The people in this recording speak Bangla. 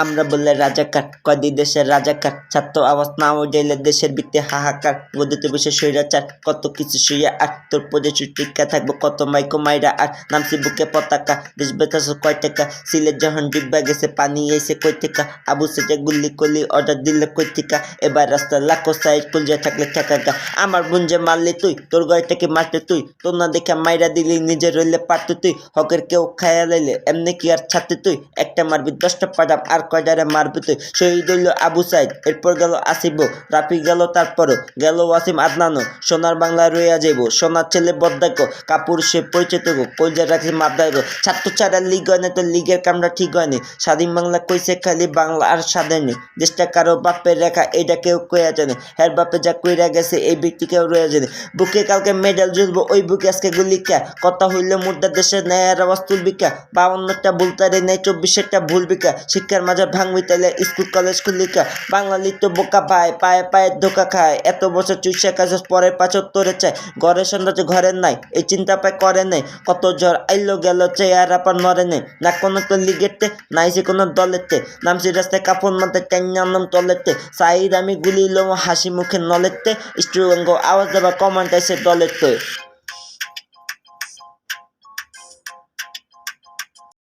আমরা বললে রাজাকার কদি দেশের রাজাকার ছাত্র আওয়াজ না উঠাইলে দেশের ভিত্তি হাহাকার গদিতে বসে স্বৈরাচার কত কিছু শুয়ে আর তোর প্রদেশ টিকা থাকবো কত মাইকো মাইরা আর নামছি বুকে পতাকা দেশ বেতাস কয় টাকা সিলেট যখন ডিব্বা গেছে পানি এসে কই টাকা আবু সেটে গুল্লি কলি অর্ডার দিলে কই টাকা এবার রাস্তা লাখো সাইড কুলজা থাকলে ঠেকা আমার বুঞ্জে মারলি তুই তোর গয়টাকে মারতে তুই তোর না দেখে মাইরা দিলি নিজে রইলে পারতে তুই হকের কেউ খায়া লাইলে এমনি কি আর ছাড়তে তুই একটা মারবি 10টা পাঠাম আর কয়টারে মারবি তুই শহীদ হইল আবু সাইদ এরপর গেল আসিব রাফি গেল তারপরও গেল ওয়াসিম আদনানো সোনার বাংলা রইয়া যাইব সোনার ছেলে বদ্দাকো কাপুর সে পরিচিত গো কলজা রাখি মাদায় গো ছাত্র ছাড়া লিগ হয় না তো লিগের কামরা ঠিক হয়নি স্বাধীন বাংলা কইছে খালি বাংলা আর স্বাধীনি দেশটা কারো বাপের রেখা এটা কেউ কইয়া জানে হের বাপে যা কইরা গেছে এই ব্যক্তি কেউ রয়ে জানে বুকে কালকে মেডেল জুলবো ওই বুকে আজকে গুলিকা কথা হইলে মুদ্রা দেশের ন্যায়ের আওয়াজ তুলবিকা 52টা ভুলতারে নেই 24টা ভুলবিকা শিক্ষার মাঝে ভাঙবি তাইলে স্কুল কলেজ খুলিকা বাঙালি তো বোকা ভাই পায়ে পায়ে ধোকা খায় এত বছর চুইসা কাজ পরে পাঁচর তোরে চায় ঘরের সৌন্দর্য ঘরের নাই এই চিন্তা পায় করে নেই কত ঝড় আইলো গেল চেয়ার আপার নরে নেই না কোনো তো লিগেরতে নাই সে কোনো দলেরতে নামছি রাস্তায় কাপড় মাথায় টাইনার নাম তলেরতে সাইড আমি গুলি লো হাসি মুখে নলেরতে স্ট্রঙ্গ আওয়াজ দেবা কমান্ড আইসে দলেরতে